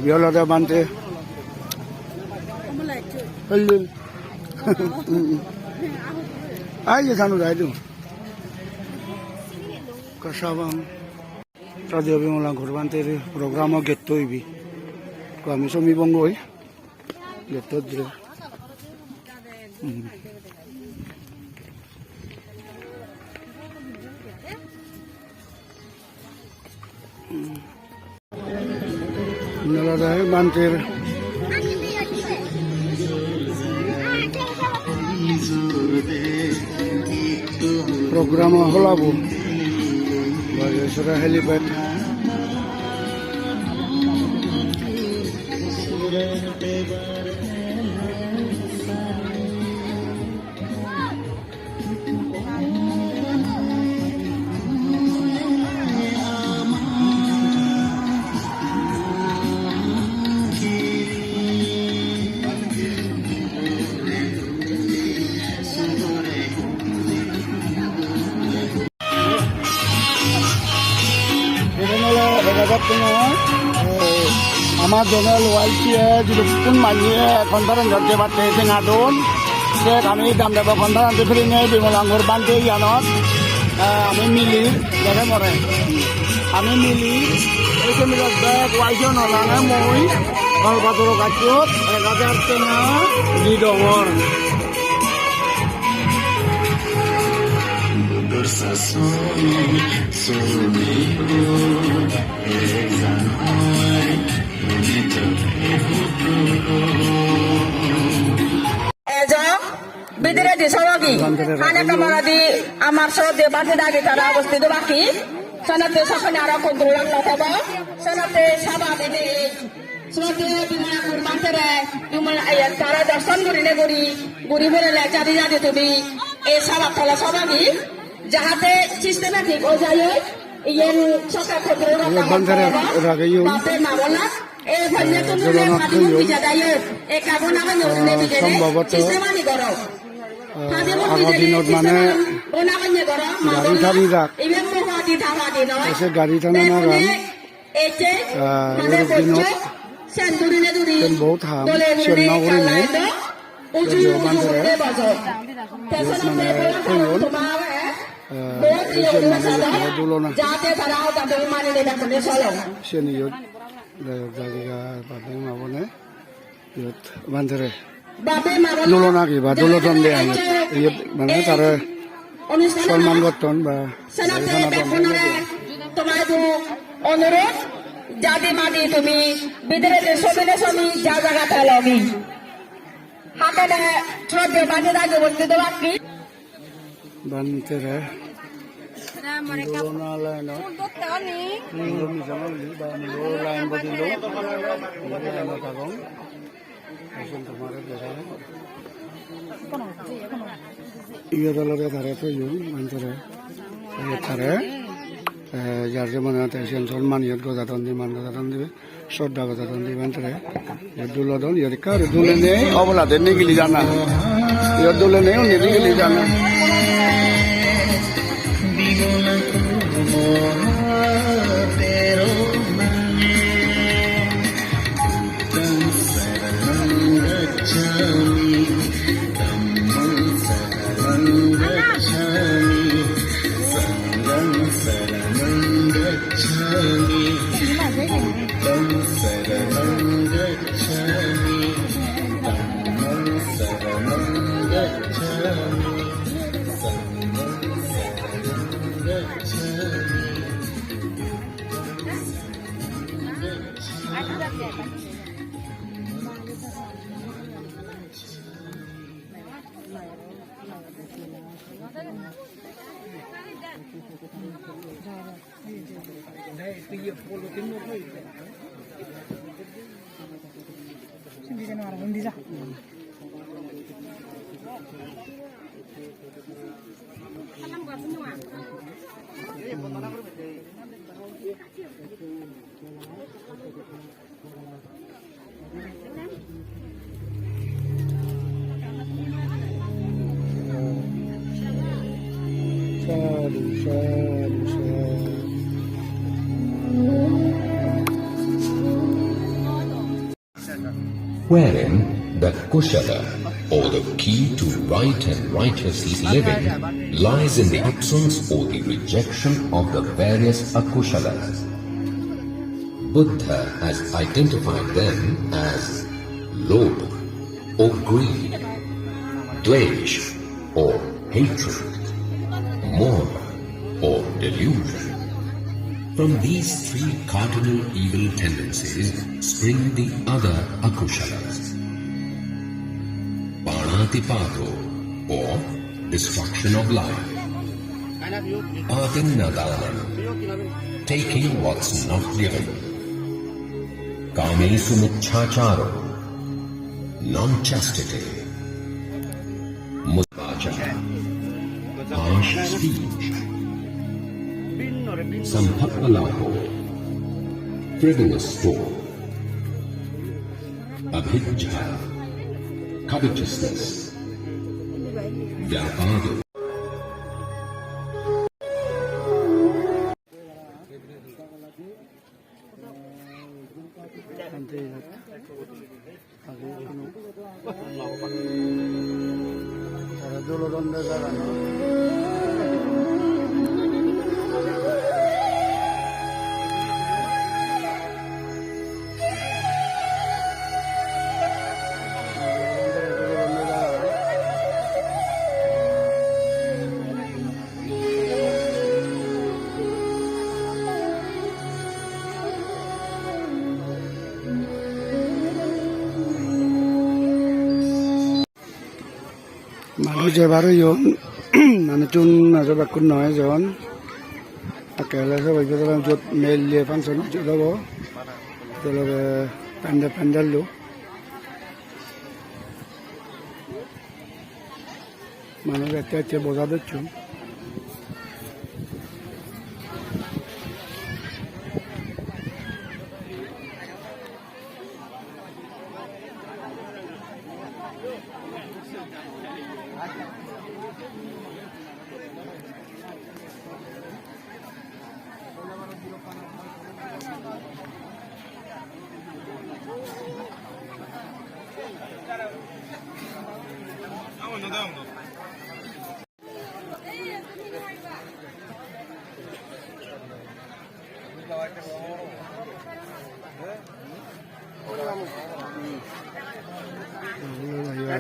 biolada bante hello ai je sanu dai tu kasabang radio bimola gorbante programa gettoibi ko ami somi bongoi gettodre Nalada banter programa holabu Bagesera helipad আমার জনের ওয়াইসিয়ে কোন মানিয়ে খন্দারন ধরতে পারতে টেঙাদুন সে আমি দাম দেব খন্দারন ফিরি নেই বিমলাঙ্গর বান্ধে ইয়ানত আমি মিলি দেখে মরে আমি মিলি এই মিলত ব্যাগ ওয়াইসিও নলানে মই কলপাতর কাছত 1000 টেঙা দি ডঙর বিদিরে দিছাবি আনে কামারাদি আমার সব দেবাতে দাগে তারা অবস্থিত বাকি সনাতে সখানে আর কন্ট্রোল নথব সনাতে সাবা দিদি সনাতে বিমলা কুরমান্তেরে তুমি তারা দর্শন করিলে গরি গরি বলে চারি জাতি তুমি এই সাবা ফলা সবাগি যাহাতে সিস্টেমেটিক ও যায় ইয়েন সকা কন্ট্রোল বাপে মাবলা এই ফলে তুমি মাটি বিজা দায়ে এই কাগনা মানে বিজে সিস্টেমানি করো আগৰ দিনত মানে গাড়ী থাৰি ৰাখ এসে গাড়ী থানা না ৰান দিনত বহুত হাম চেন্না কৰি নাই বান্ধৰে মানে থৈ গ'ল মানে দুলনা চেনি ইয়ত জাগিগা বান্ধে মাবনে ইয়ত বান্ধৰে দুলনা কিবা দুলতন দিয়ে মানে তাৰে সন্মান গঠন বা অনুরোধ জাতি মাটি তুমি বিদেশে সবিনে সবি যা জায়গা পেলবি হাতে শ্রদ্ধে বাঁধে থাকে বলতে তো বাকি বানতে রে দুলনা লাইন বা লাইন বদিল থাকম তোমারে দেখায় ইয়েদলরে ধারে থইও মানতরে ধারে যার যে মনে হয় সন্মান ইয়ত গজাতন দি মান গজাতন দিবে শ্রদ্ধা গজাতন দি মানতরে দুলদন ইয়ত কার দুলে নেই অবলাদের নিগিলি জানা ইয়ত দুলে নেই নিগিলি জানা wherein the kushala, or the key to right and righteous living, lies in the absence or the rejection of the various akushalas. Buddha has identified them as lobha or greed, dvesh or hatred, moha or delusion. From these three cardinal evil tendencies spring the other akushalas. Panatipado, or destruction of life. Adinnadanam, taking what's not given. Kamesumichhacharo, non-chastity. Mudvacha, harsh speech. Sampapalapo, frivolous talk. Abhijja, covetousness. Vyapado. Dulu ronde jalan. Malu jebaru yon, mana cun nasi bakun noy jon, akela se bagi dalam jod mail levan sana jod apa, dalam pandai lu, mana kita bosa becun.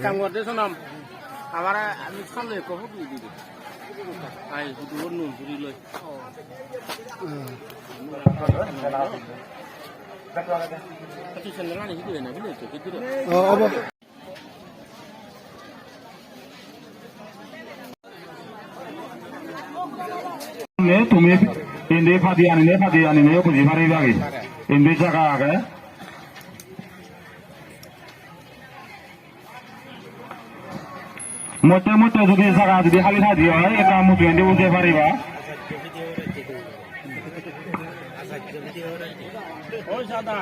কাম করতে শোনাম আমার আমি সামনে কখন দিদি I শুধু নুন পুরি লই আচ্ছা সেন্দ্রা নি দিবে না বুঝলে তো দিদি অব তুমি ইন্দি ফাদি আনিনে খুঁজি পারি বাকি ইন্দি জায়গা আগে মতে মতে যদি জায়গা যদি খালি থাকি হয় এটা মুঠি এনে বুঝে পারিবা ওই সাদা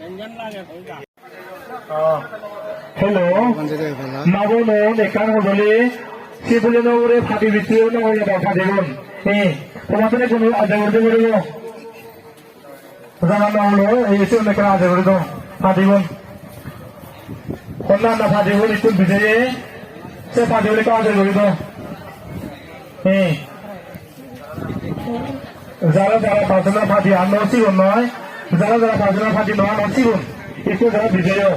ইঞ্জিন লাগে ওইটা হ্যালো মাবনো এখান হলে সে বলে নগরে ফাটি বিক্রিও না হয়ে যাবে ফাটিগুন তোমাদের কোনো আদায় করতে পারব জানানো হলো এই এসে অনেক আদায় করে দাও ফাটিগুন অন্যান্য ফাটিগুন একটু ভিজে সে ফাটিগুলিকে আদায় করে দাও যারা যারা পাঁচজনের ফাটি আর নসিগুন নয় যারা যারা পাঁচজনের ফাটি নয় নসিগুন একটু যারা ভিজেও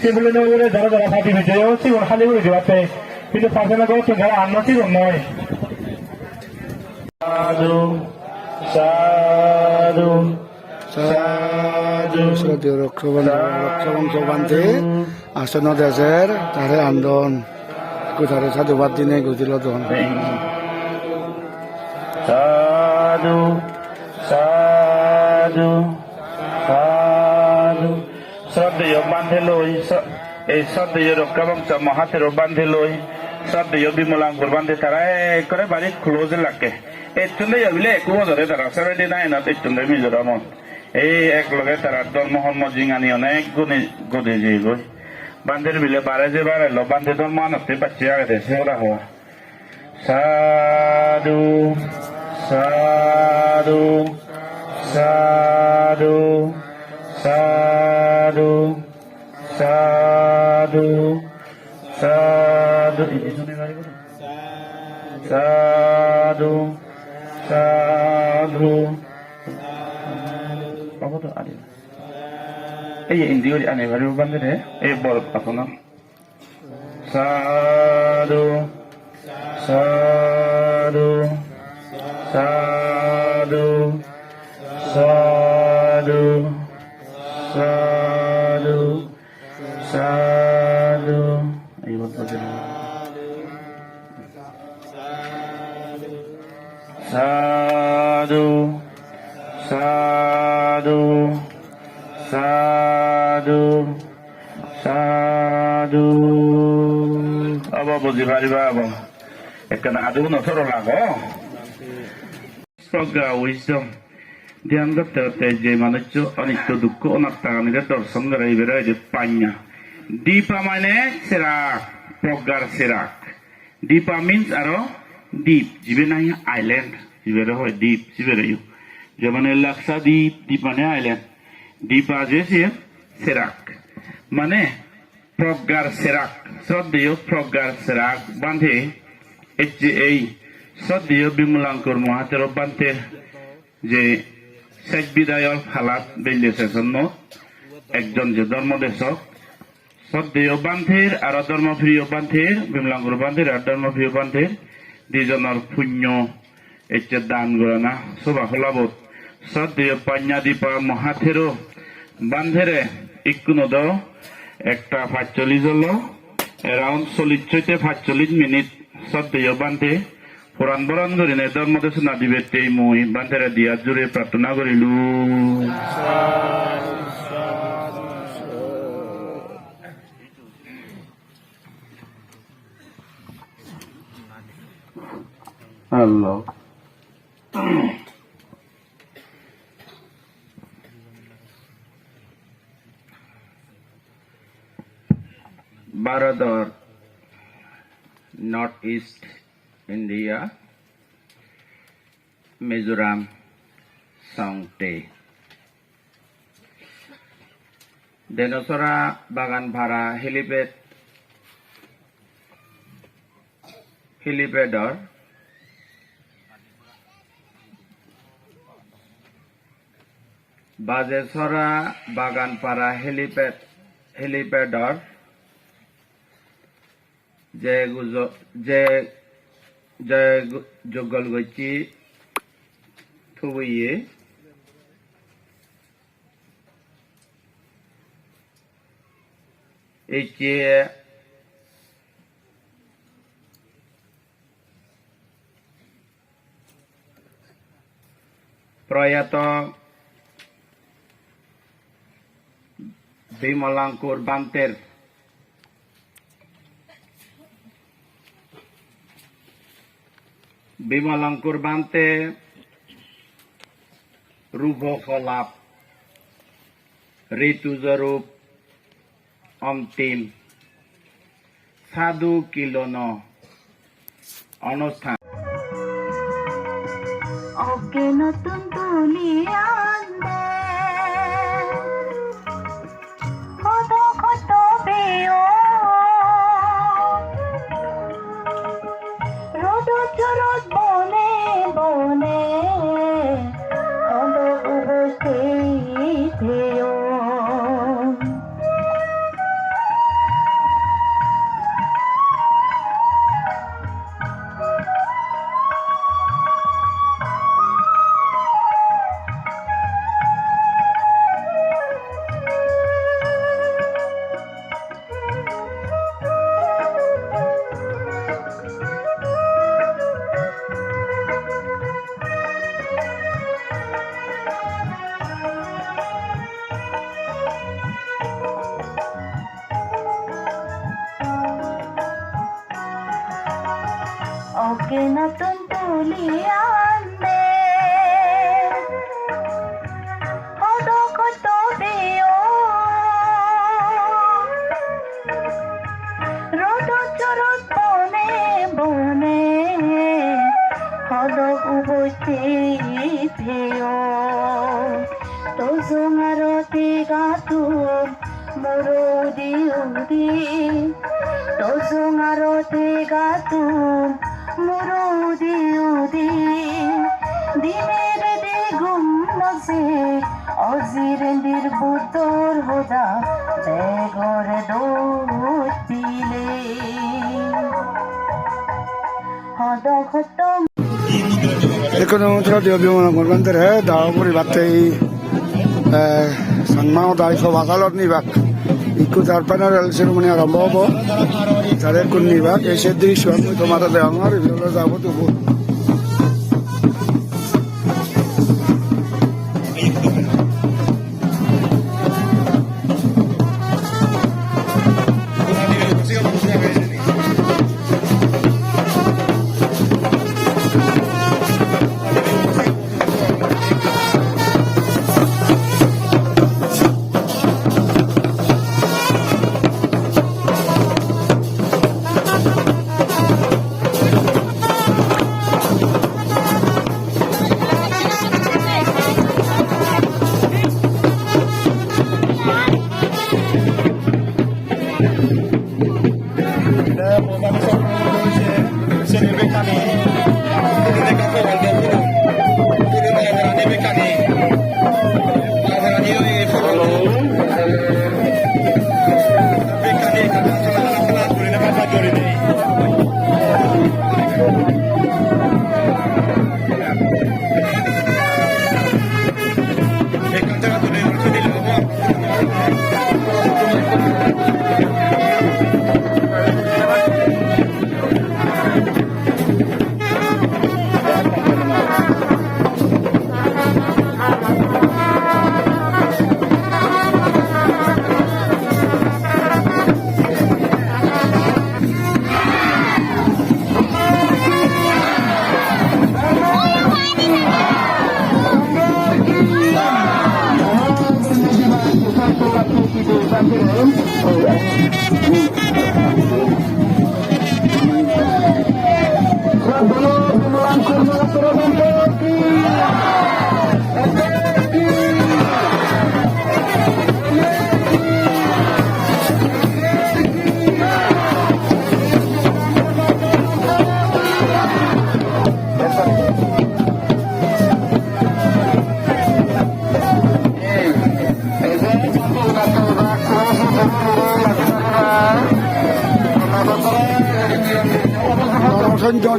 সেগুলো নগরে যারা যারা ফাটি ভিজেও সিগুন খালি করে দেওয়াতে কিন্তু পাঁচজনের গত যারা আর নসিগুন নয় সাধু সাধু সাধু শ্রদ্ধেয় রক্ষবংশ বান্ধে আসন দেশের তারে আন্দোলন কোথারে সাধুবাদ দিনে গুজিল দন সাধু সাধু সাধু শ্রদ্ধেয় বান্ধে লই এই শ্রদ্ধেয় রক্ষবংশ মহাতের বান্ধে লই শ্রদ্ধেয় বিমলাঙ্কুর বান্ধে তারা করে বাড়ি ক্লোজ লাগে এই তুলে যাবিলে একু বছরে তারা 79 এই তুলে মিজোরাম এই এক লগে তারা ধর্ম জিঙানি অনেক গুণে গদে যে গই বান্ধের বিলে বারে যে বাড়াইল বান্ধে ধর্ম আনতে পারছি আগে দেশে ওরা হওয়া সাধু সাধু সাধু সাধু সাধু সাধু সাধু সাধু apa tuh ada Indio di aneh baru banget deh bol apa nam sadu sadu sadu sadu sadu sadu ayo bol sadu sadu sadu sadu apa buji pariba apa ekana adu no soro lago proga wisdom dianggap terteje manusia anitya dukkha anatta amida darshan garai bera je panya dipa mane serak progar serak dipa means aro deep jibena island jibera hoy deep jibera yu jemane lakshadweep deep mane island Dipa যে সেরাক মানে প্রজ্ঞার সেরাক শ্রদ্ধেয় প্রজ্ঞার সেরাক বাঁধে এই শ্রদ্ধেয় বিমলাঙ্কুর মহাতের বাঁধে যে শেষ বিদায়র হালাত বেলিয়েছে জন্য একজন যে ধর্মদেশক শ্রদ্ধেয় বাঁধের আর ধর্মপ্রিয় বাঁধের বিমলাঙ্কুর বাঁধের আর ধর্মপ্রিয় বাঁধের দুজনের পুণ্য এতে দান গণনা শোভা হলাবোধ শ্রদ্ধেয় পান্যা দীপা মহাথেরও বান্ধেরে ইকুনো দাও একটা 45 হলো অ্যারাউন্ড 40 মিনিট শ্রদ্ধেয় বান্ধে পুরাণ বরণ করিনে ধর্মদেশ না দিবে তেই মই বান্ধেরে দিয়া জুড়ে প্রার্থনা করিলু আল্লাহ Baradar, Northeast India, Mizoram, Songte. Denosora Bagan Bhara Helipador, Bazesora Bagan Para Helipador, যে জগল গছি থুবইয়ে এই যে প্রয়াত বিমলাঙ্কুর বান্তের বিমলাঙ্কুর বান্তে রূপ কলাপ ঋতুজরূপ অন্তিম সাধু কিলন অনুষ্ঠান ওকে নতুন দুনিয়া ওকে নতুন তুলিয়া আনবে কত দিও রোদ চরত বনে বনে হদ উপস্থিত Tozongarote gatum Morodi udi Tozongarote gatum Morodi udi Diner de gum nase Ozirendir butor hoda Begor dotile Hoda khotom এখনো তৃতীয় বিমানবন্দর বান্ধে দাও পরিবারতে সাংমাও দায়িত্ব আদালত নিবাক ইকু তার প্যানেল সেরেমনি আরম্ভ হব তারে কোন নিবাক এসে দৃশ্য আমি তোমার দেওয়ার যাবো তবু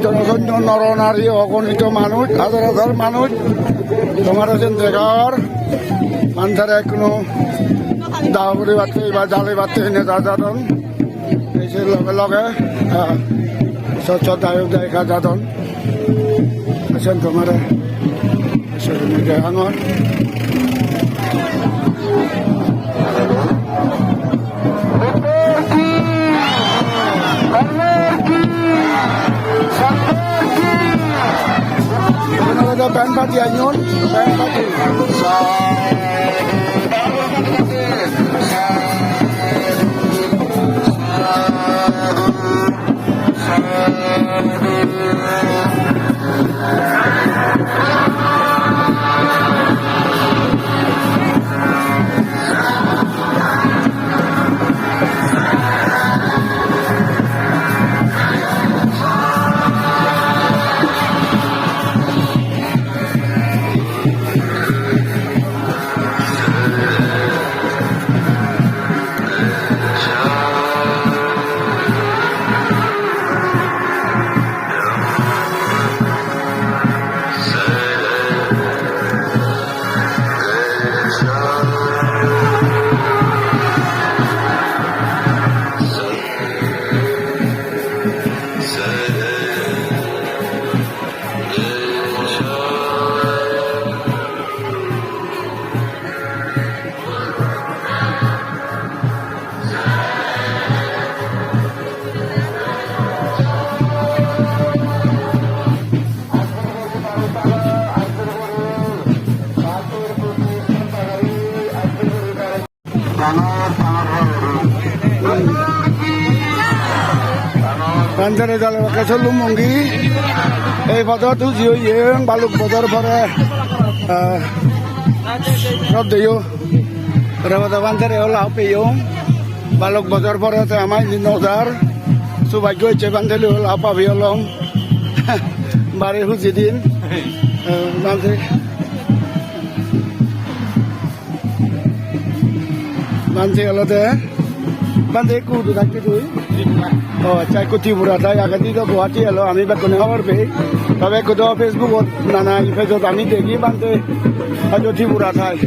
জনসংখ্য নরনারী অগণিত মানুষ হাজার হাজার মানুষ তোমার আছেন দেখার মানুষের কোনো দাওয়ারি বাড়তে বা জালে বাড়তে এনে যাতন এসে লগে লগে স্বচ্ছতায় দেখা যাতন আছেন তোমার আঙন band party anyun band party Bandara Jalan Kasar Lumungi, pada tu jiu yang baluk bodor pada শ্রদ্ধেয় রেবতা বান্ধে লাও পেয়েও বালক বছর পরে আমার নজার সৌভাগ্য হচ্ছে বান্ধে লাও পাবি হলাম বাড়ি হুঁচি দিন বান্ধে বান্ধে হলতে বান্ধে কুদু থাকতে তুই ও আচ্ছা ত্রিপুরা তাই আগে দিকে গুয়াহাটি এলো আমি বেতনে খবর পেয়ে তবে কোথাও ফেসবুকত নানা পেজত আমি দেখি বান্ধে হয়তো ত্রিপুরা থাই